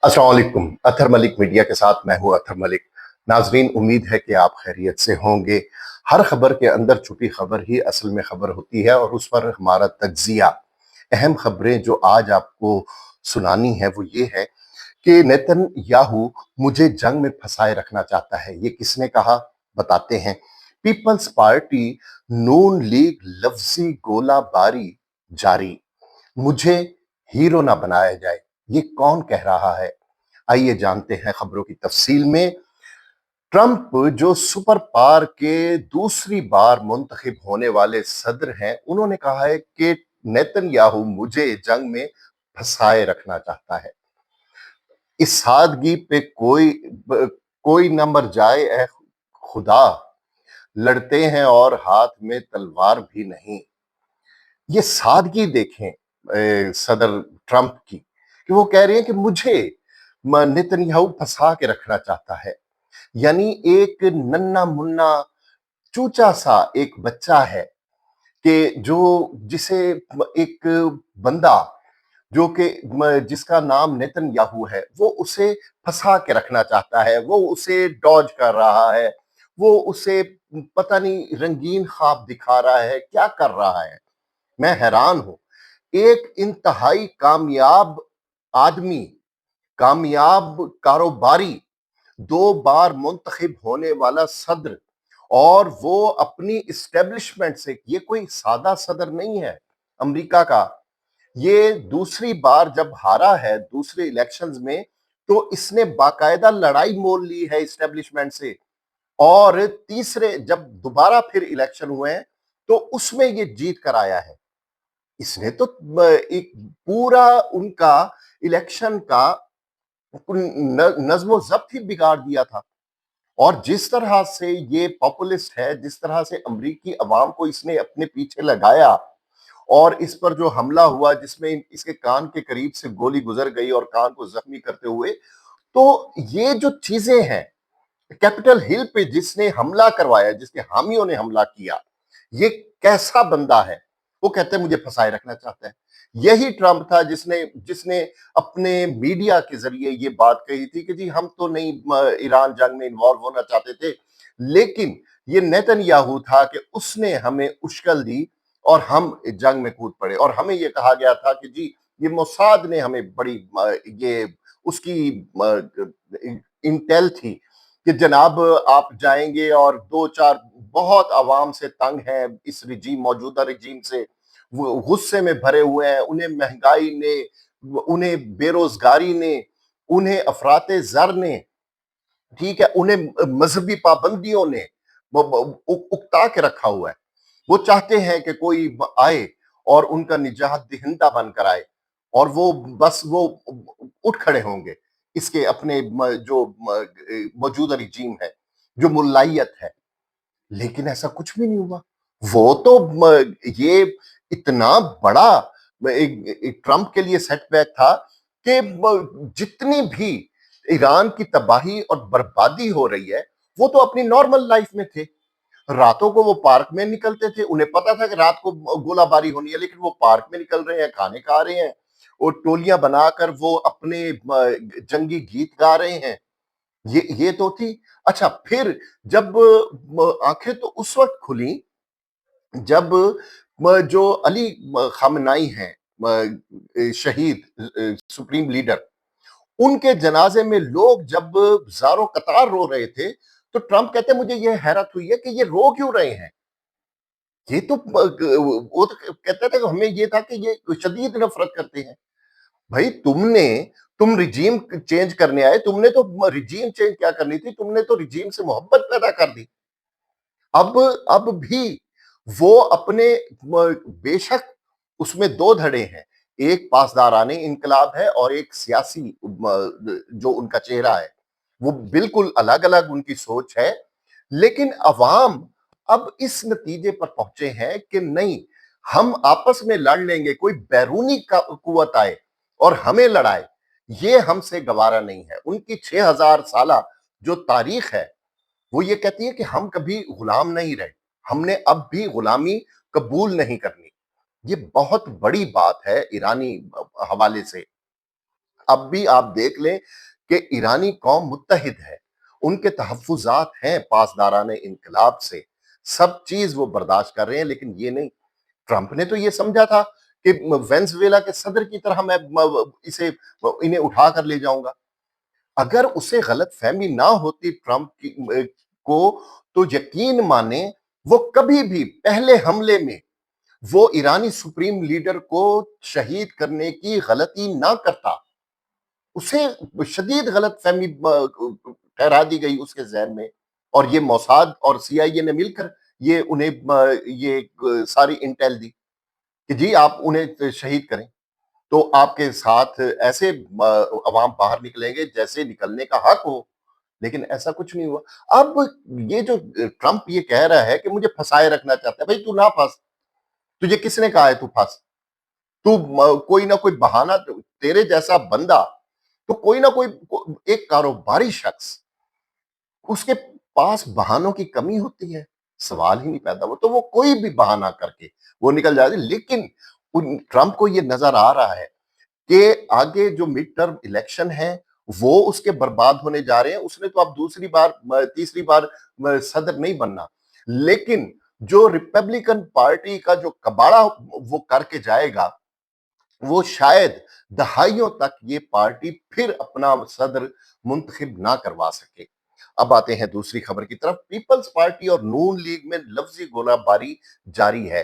अस्सलाम वालेकुम। अतहर मलिक मीडिया के साथ मैं हूँ अतहर मलिक। नाजरीन, उम्मीद है कि आप खैरियत से होंगे। हर खबर के अंदर छुपी खबर ही असल में खबर होती है और उस पर हमारा तज्जिया। अहम खबरें जो आज आपको सुनानी है वो ये है कि नेतन्याहू मुझे जंग में फंसाए रखना चाहता है। ये किसने कहा, बताते हैं। पीपल्स पार्टी नून लीग लफ्जी गोलाबारी जारी। मुझे हीरो ना बनाया जाए, ये कौन कह रहा है? आइए जानते हैं खबरों की तफसील में। ट्रंप जो सुपर पावर के दूसरी बार मुंतखब होने वाले सदर हैं, उन्होंने कहा है कि नेतन्याहू मुझे जंग में फंसाए रखना चाहता है। इस सादगी पे कोई न मर जाए ए खुदा, लड़ते हैं और हाथ में तलवार भी नहीं। ये सादगी देखें सदर ट्रंप की, कि वो कह रहे हैं कि मुझे नेतन्याहू फंसा के रखना चाहता है। यानी एक नन्ना मुन्ना चूचा सा एक बच्चा है कि जो जिसे एक बंदा जो कि जिसका नाम नेतन्याहू है, वो उसे फंसा के रखना चाहता है, वो उसे डॉज कर रहा है, वो उसे पता नहीं रंगीन ख्वाब दिखा रहा है, क्या कर रहा है। मैं हैरान हूं। एक इंतहाई कामयाब आदमी, कामयाब कारोबारी, 2 बार मुंतखब होने वाला सदर, और वो अपनी इस्टेब्लिशमेंट से, ये कोई सादा सदर नहीं है अमेरिका का। ये दूसरी बार जब हारा है दूसरे इलेक्शंस में, तो इसने बाकायदा लड़ाई मोल ली है इस्टेब्लिशमेंट से। और तीसरे जब दोबारा फिर इलेक्शन हुए हैं, तो उसमें ये जीत कर आया है। इसने तो एक पूरा उनका इलेक्शन का नज्म जब्त ही बिगाड़ दिया था। और जिस तरह से ये पॉपुलिस्ट है, जिस तरह से अमरीकी अवाम को इसने अपने पीछे लगाया, और इस पर जो हमला हुआ जिसमें इसके कान के करीब से गोली गुजर गई और कान को जख्मी करते हुए, तो ये जो चीजें हैं, कैपिटल हिल पे जिसने हमला करवाया, जिसके हामियों ने हमला किया, ये कैसा बंदा है? वो कहते हैं मुझे फंसाए रखना चाहता है। यही ट्रंप था जिसने जिसने अपने मीडिया के जरिए ये बात कही थी कि जी हम तो नहीं ईरान जंग में इन्वॉल्व होना चाहते थे, लेकिन ये नेतन्याहू था कि उसने हमें उश्कल दी और हम जंग में कूद पड़े। और हमें ये कहा गया था कि जी ये मोसाद ने हमें बड़ी ये उसकी इंटेल थी कि जनाब आप जाएंगे और 2-4 बहुत आवाम से तंग हैं, इस रिजीम मौजूदा रिजीम से वो गुस्से में भरे हुए हैं, उन्हें महंगाई ने, उन्हें बेरोजगारी ने, उन्हें अफराते जर ने, ठीक है, उन्हें मजहबी पाबंदियों ने उकता के रखा हुआ है। वो चाहते हैं कि कोई आए और उनका निजात दहिंदा बनकर आए, और वो बस वो उठ खड़े होंगे इसके अपने जो मौजूदा रिजीम है, जो मुल्लायत है। लेकिन ऐसा कुछ भी नहीं हुआ। वो तो ये इतना बड़ा एक ट्रंप के लिए सेटबैक था कि जितनी भी ईरान की तबाही और बर्बादी हो रही है, वो तो अपनी नॉर्मल लाइफ में थे। रातों को वो पार्क में निकलते थे, उन्हें पता था कि रात को गोलाबारी होनी है, लेकिन वो पार्क में निकल रहे हैं, खाने खा रहे हैं, और टोलियां बनाकर वो अपने जंगी गीत गा रहे हैं। ये तो थी। अच्छा, फिर जब आंखें तो उस वक्त खुली जब जो अली खामनाई हैं, शहीद सुप्रीम लीडर, उनके जनाजे में लोग जब ज़ारो कतार रो रहे थे, तो ट्रंप कहते मुझे ये हैरत हुई है कि ये रो क्यों रहे हैं? ये तो वो तो कहते थे कि हमें ये था कि ये शदीद नफरत करते हैं। भाई तुम रिजीम चेंज करने आए, तुमने तो रिजीम चेंज क्या करनी थी, तुमने तो रिजीम से मोहब्बत पैदा कर दी। अब भी वो अपने बेशक उसमें 2 धड़े हैं, एक पासदाराने इनकलाब है और एक सियासी जो उनका चेहरा है, वो बिल्कुल अलग अलग उनकी सोच है। लेकिन अवाम अब इस नतीजे पर पहुंचे हैं कि नहीं, हम आपस में लड़ लेंगे, कोई बैरूनी कुव्वत आए और हमें लड़ाए, ये हमसे गवारा नहीं है। उनकी 6000 साला जो तारीख है, वो ये कहती है कि हम कभी गुलाम नहीं रहे, हमने अब भी गुलामी कबूल नहीं करनी। ये बहुत बड़ी बात है ईरानी हवाले से। اب بھی آپ دیکھ لیں کہ ایرانی قوم متحد ہے، ان کے تحفظات ہیں پاسداران انقلاب سے، سب چیز وہ برداشت کر رہے ہیں، لیکن یہ نہیں، ٹرمپ نے تو یہ سمجھا تھا کہ وینزویلا کے صدر کی طرح میں اسے انہیں اٹھا کر لے جاؤں گا۔ اگر اسے غلط فہمی نہ ہوتی ٹرمپ کو، تو یقین مانیں وہ کبھی بھی پہلے حملے میں وہ ایرانی سپریم لیڈر کو شہید کرنے کی غلطی نہ کرتا، اسے شدید غلط فہمی ٹھہرا دی گئی اس کے ذہن میں، اور یہ موساد اور سی آئی اے نے مل کر یہ انہیں یہ ساری انٹیل دی کہ جی آپ انہیں شہید کریں، تو آپ کے ساتھ ایسے عوام باہر نکلیں گے جیسے نکلنے کا حق ہو، لیکن ایسا کچھ نہیں ہوا۔ اب یہ جو ٹرمپ یہ کہہ رہا ہے کہ مجھے پھنسائے رکھنا چاہتا ہے، بھائی تو نہ پھنس، تجھے کس نے کہا ہے تو پھنس؟ تو کوئی نہ کوئی بہانہ، تیرے جیسا بندہ تو کوئی نہ کوئی ایک کاروباری شخص، اس کے پاس بہانوں کی کمی ہوتی ہے، سوال ہی نہیں پیدا ہوا، تو وہ کوئی بھی بہانہ کر کے وہ نکل جاتے، لیکن ٹرمپ کو یہ نظر آ رہا ہے کہ آگے جو مڈ ٹرم الیکشن ہے وہ اس کے برباد ہونے جا رہے ہیں، اس نے تو اب دوسری بار تیسری بار صدر نہیں بننا، لیکن جو ریپبلکن پارٹی کا جو کباڑا وہ کر کے جائے گا، وہ شاید دہائیوں تک یہ پارٹی پھر اپنا صدر منتخب نہ کروا سکے۔ اب آتے ہیں دوسری خبر کی طرف، پیپلز پارٹی اور نون لیگ میں لفظی گولہ باری جاری ہے۔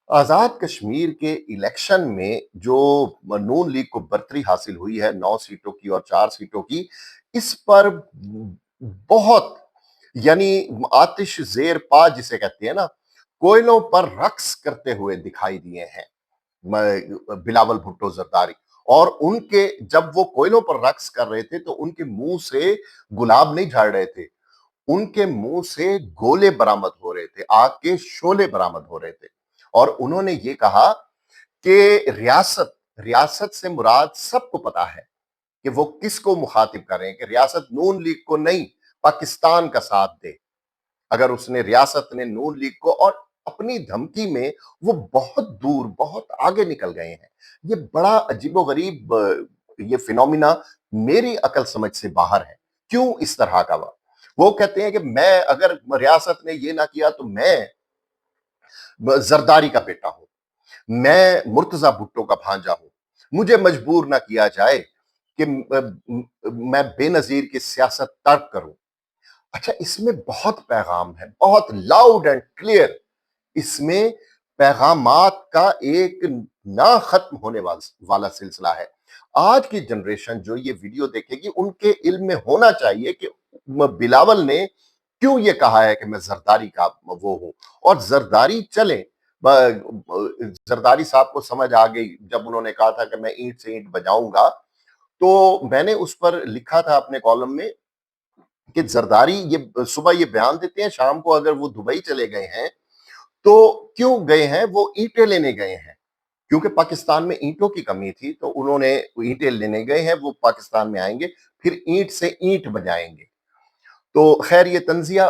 آزاد کشمیر کے الیکشن میں جو نون لیگ کو برتری حاصل ہوئی ہے 9 سیٹوں کی اور 4 سیٹوں کی، اس پر بہت، یعنی آتش زیر پا جسے کہتے ہیں نا، کوئلوں پر رقص کرتے ہوئے دکھائی دیے ہیں بلاول بھٹو زرداری، اور ان کے جب وہ کوئلوں پر رقص کر رہے تھے تو ان کے منہ سے گلاب نہیں جھاڑ رہے تھے، ان کے منہ سے گولے برآمد ہو رہے تھے، آگ کے شعلے برآمد ہو رہے تھے، اور انہوں نے یہ کہا کہ ریاست سے مراد سب کو پتا ہے کہ وہ کس کو مخاطب کر رہے ہیں، کہ ریاست نون لیگ کو نہیں، پاکستان کا ساتھ دے۔ اگر اس نے ریاست نے نون لیگ کو، اور اپنی دھمکی میں وہ بہت دور بہت آگے نکل گئے ہیں، یہ بڑا عجیب و غریب یہ فینومینا میری عقل سمجھ سے باہر ہے۔ کیوں اس طرح کا وہ کہتے ہیں کہ میں اگر ریاست نے یہ نہ کیا تو میں زرداری کا بیٹا ہوں، میں مرتضی بھٹو کا بھانجا ہوں، مجھے مجبور نہ کیا جائے کہ میں بے نظیر کی سیاست ترک کروں۔ اچھا، اس میں بہت پیغام ہے، بہت لاؤڈ اینڈ کلیئر، اس میں پیغامات کا ایک نہ ختم ہونے والا سلسلہ ہے۔ آج کی جنریشن جو یہ ویڈیو دیکھے گی، ان کے علم میں ہونا چاہیے کہ بلاول نے کیوں یہ کہا ہے کہ میں زرداری کا وہ ہوں، اور زرداری چلیں، زرداری صاحب کو سمجھ آ گئی جب انہوں نے کہا تھا کہ میں اینٹ سے اینٹ بجاؤں گا، تو میں نے اس پر لکھا تھا اپنے کالم میں کہ زرداری یہ صبح یہ بیان دیتے ہیں، شام کو اگر وہ دبئی چلے گئے ہیں تو کیوں گئے ہیں؟ وہ اینٹیں لینے گئے ہیں، کیونکہ پاکستان میں اینٹوں کی کمی تھی، تو انہوں نے اینٹیں لینے گئے ہیں، وہ پاکستان میں آئیں گے، پھر اینٹ سے اینٹ بجائیں گے۔ تو خیر یہ تنزیہ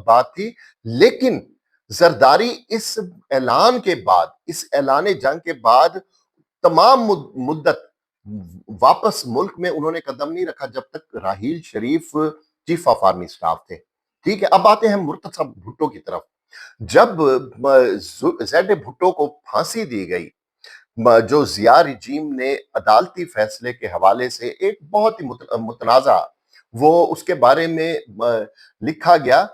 بات تھی، لیکن زرداری اس اعلان کے بعد، اس اعلان جنگ کے بعد تمام مدت واپس ملک میں انہوں نے قدم نہیں رکھا جب تک Raheel Sharif chief of army staff تھے۔ ٹھیک ہے، اب آتے ہیں مرتضی بھٹو کی طرف۔ جب زیڈ بھٹو کو پھانسی دی گئی، جو ضیاء رجیم نے عدالتی فیصلے کے حوالے سے ایک بہت ہی متنازع، وہ اس کے بارے میں لکھا گیا،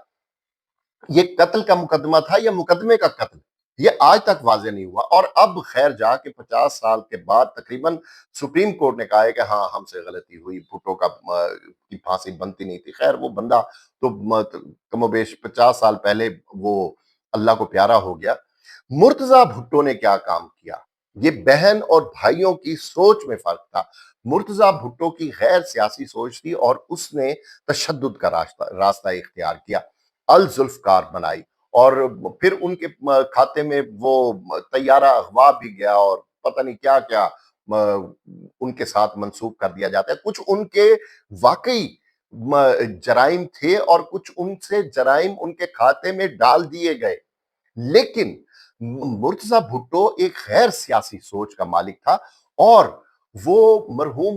یہ قتل کا مقدمہ تھا یا مقدمے کا قتل، یہ آج تک واضح نہیں ہوا، اور اب خیر جا کے 50 سال کے بعد تقریباً سپریم کورٹ نے کہا ہے کہ ہاں ہم سے غلطی ہوئی، بھٹو کی پھانسی بنتی نہیں تھی۔ خیر وہ بندہ تو کم و بیش 50 سال پہلے وہ اللہ کو پیارا ہو گیا۔ مرتضی بھٹو نے کیا کام کیا؟ یہ بہن اور بھائیوں کی سوچ میں فرق تھا۔ مرتضی بھٹو کی غیر سیاسی سوچ تھی، اور اس نے تشدد کا راستہ اختیار کیا، الذوالفقار بنائی، اور پھر ان کے کھاتے میں وہ طیارہ اغوا بھی گیا، اور پتہ نہیں کیا کیا ان کے ساتھ منسوخ کر دیا جاتا ہے۔ کچھ ان کے واقعی جرائم تھے، اور کچھ ان سے جرائم ان کے کھاتے میں ڈال دیے گئے، لیکن مرتضی بھٹو ایک غیر سیاسی سوچ کا مالک تھا، اور वो मरहूम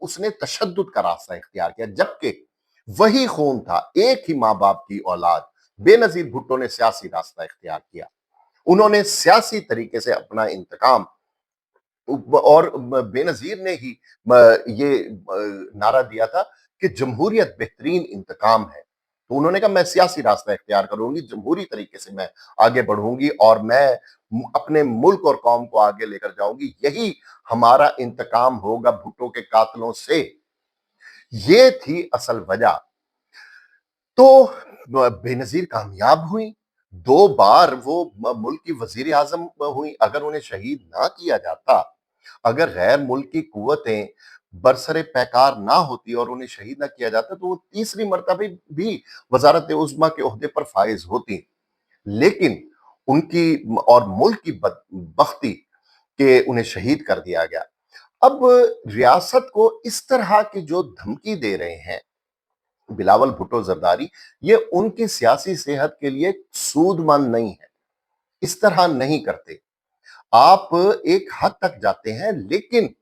उसने तशद्दुद का रास्ता इख्तियार किया, जबकि वही खून था, एक ही माँ बाप की औलाद। बेनजीर भुट्टो ने सियासी रास्ता इख्तियार किया। उन्होंने सियासी तरीके से अपना इंतकाम, और बेनजीर ने ही ये नारा दिया था कि जमहूरियत बेहतरीन इंतकाम है। तो उन्होंने कहा मैं सियासी रास्ता इख्तियार करूंगी, जमहूरी तरीके से मैं आगे बढ़ूंगी और मैं अपने मुल्क और कौम को आगे लेकर जाऊंगी, यही हमारा इंतकाम होगा भुट्टो के कातलों से। ये थी असल वजह। तो बेनजीर कामयाब हुई, 2 बार वो मुल्क की वजीर आजम हुई। अगर उन्हें शहीद ना किया जाता, अगर गैर मुल्की कुव्वतें बरसरे पैकार ना होती और उन्हें शहीद ना किया जाता, तो वो तीसरी मरतबे भी वजारत उज़्मा के ओहदे पर फाइज होती। लेकिन उनकी और मुल्क की बदबख्ती के उन्हें शहीद कर दिया गया। अब रियासत को इस तरह की जो धमकी दे रहे हैं बिलावल भुट्टो जरदारी, ये उनकी सियासी सेहत के लिए सूदमंद नहीं है। इस तरह नहीं करते। आप एक हद तक जाते हैं, लेकिन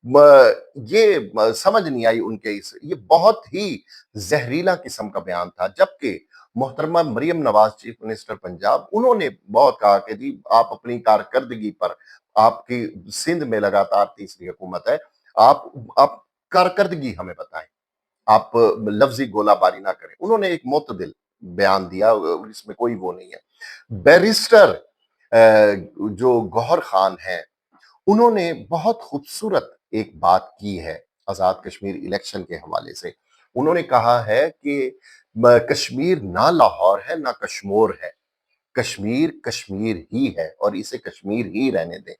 ये समझ नहीं आई उनके इस, ये बहुत ही जहरीला किस्म का बयान था। जबकि मोहतरमा मरियम नवाज चीफ मिनिस्टर पंजाब, उन्होंने बहुत कहा कि जी आप अपनी कारकर्दगी पर, आपकी सिंध में लगातार तीसरी हुकूमत है, आप कारकर्दगी हमें बताएं, आप लफ्जी गोलाबारी ना करें। उन्होंने एक मुतदिल बयान दिया, इसमें कोई वो नहीं है। बैरिस्टर जो गौहर खान है, उन्होंने बहुत खूबसूरत एक बात की है आजाद कश्मीर इलेक्शन के हवाले से। उन्होंने कहा है कि कश्मीर ना लाहौर है ना कश्मोर है, कश्मीर कश्मीर ही है और इसे कश्मीर ही रहने दें।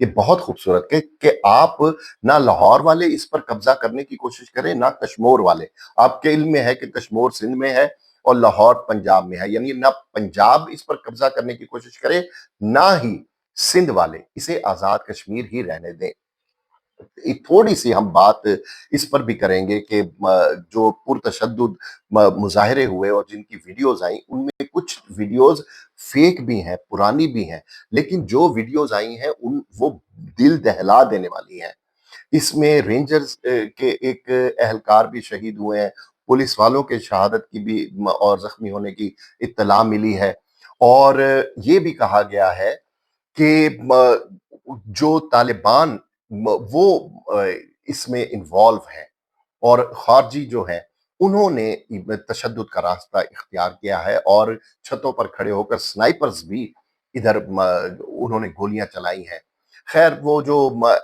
ये बहुत खूबसूरत कि आप, ना लाहौर वाले इस पर कब्जा करने की कोशिश करें, ना कश्मोर वाले। आपके इल्म में है कि कश्मोर सिंध में है और लाहौर पंजाब में है, यानी ना पंजाब इस पर कब्जा करने की कोशिश करे, ना ही सिंध वाले इसे आजाद कश्मीर ही रहने दें। एक थोड़ी सी हम बात इस पर भी करेंगे कि जो पुरतशद्दुद मुजाहरे हुए और जिनकी वीडियोज आई, उनमें कुछ वीडियोज फेक भी हैं, पुरानी भी हैं, लेकिन जो वीडियोज आई हैं उन वो दिल दहला देने वाली हैं। इसमें रेंजर्स के एक एहलकार भी शहीद हुए हैं, पुलिस वालों के शहादत की भी और जख्मी होने की इत्तला मिली है। और ये भी कहा गया है कि जो तालिबान वो इसमें इन्वॉल्व हैं और खारजी जो हैं, उन्होंने तशद्दुद का रास्ता इख्तियार किया है और छतों पर खड़े होकर स्नाइपर्स भी इधर उन्होंने गोलियां चलाई हैं। खैर वो जो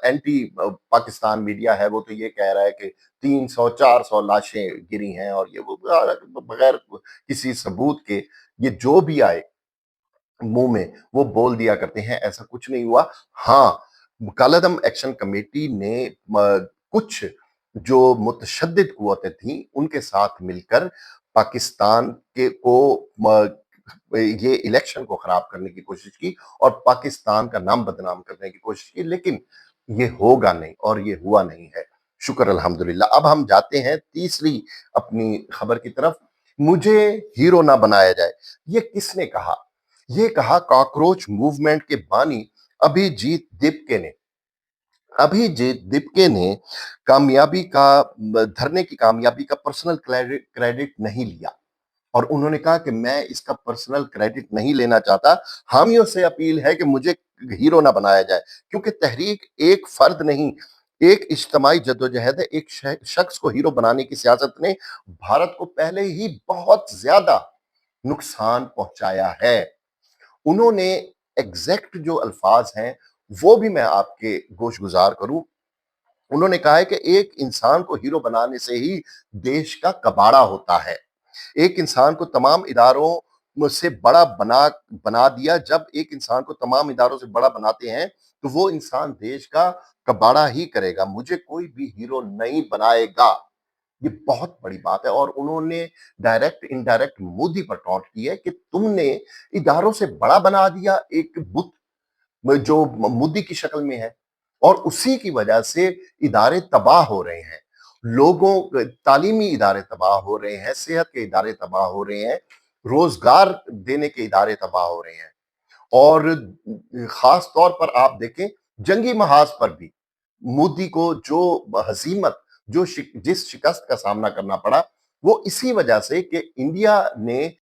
एंटी पाकिस्तान मीडिया है, वो तो ये कह रहा है कि 300-400 लाशें गिरी हैं और ये वो बगैर किसी सबूत के ये जो भी आए मुंह में वो बोल दिया करते हैं, ऐसा कुछ नहीं हुआ। हाँ, कालादम एक्शन कमेटी ने कुछ जो मुतशद्दिद कुव्वतें थीं, उनके साथ मिलकर पाकिस्तान के को ये इलेक्शन को खराब करने की कोशिश की और पाकिस्तान का नाम बदनाम करने की कोशिश की, लेकिन ये होगा नहीं और ये हुआ नहीं है। शुक्र अल्हम्दुलिल्लाह। अब हम जाते हैं तीसरी अपनी खबर की तरफ। मुझे हीरो ना बनाया जाए, ये किसने कहा? ये कहा कॉकरोच मूवमेंट के बानी अभिजीत दिपके ने। अभिजीत दिपके ने कामयाबी का धरने की कामयाबी का पर्सनल क्रेडिट नहीं लिया और उन्होंने कहा कि मैं इसका पर्सनल क्रेडिट नहीं लेना चाहता। हामियों से अपील है कि मुझे हीरो ना बनाया जाए, क्योंकि तहरीक एक फर्द नहीं, एक इज्तमाई जद्दोजहद है। एक शख्स को हीरो बनाने की सियासत ने भारत को पहले ही बहुत ज्यादा नुकसान पहुंचाया है। उन्होंने एग्जैक्ट जो अल्फाज हैं वो भी मैं आपके गोश गुजार करूं। उन्होंने कहा है कि एक इंसान को हीरो बनाने से ही देश का कबाड़ा होता है। एक इंसान को तमाम इदारों से बड़ा बना बना दिया। जब एक इंसान को तमाम इदारों से बड़ा बनाते हैं तो वो इंसान देश का कबाड़ा ही करेगा, मुझे कोई भी हीरो नहीं बनाएगा। ये बहुत बड़ी बात है और उन्होंने डायरेक्ट इनडायरेक्ट मोदी पर टॉन्ट की है कि तुमने इदारों से बड़ा बना दिया एक बुत जो मोदी की शक्ल में है और उसी की वजह से इदारे तबाह हो रहे हैं। लोगों तालीमी इदारे तबाह हो रहे हैं, सेहत के इदारे तबाह हो रहे हैं, रोजगार देने के इदारे तबाह हो रहे हैं। और खास तौर पर आप देखें जंगी महाज पर भी मोदी को जो हज़ीमत, जिस शिकस्त का सामना करना पड़ा, वो इसी वजह से कि इंडिया ने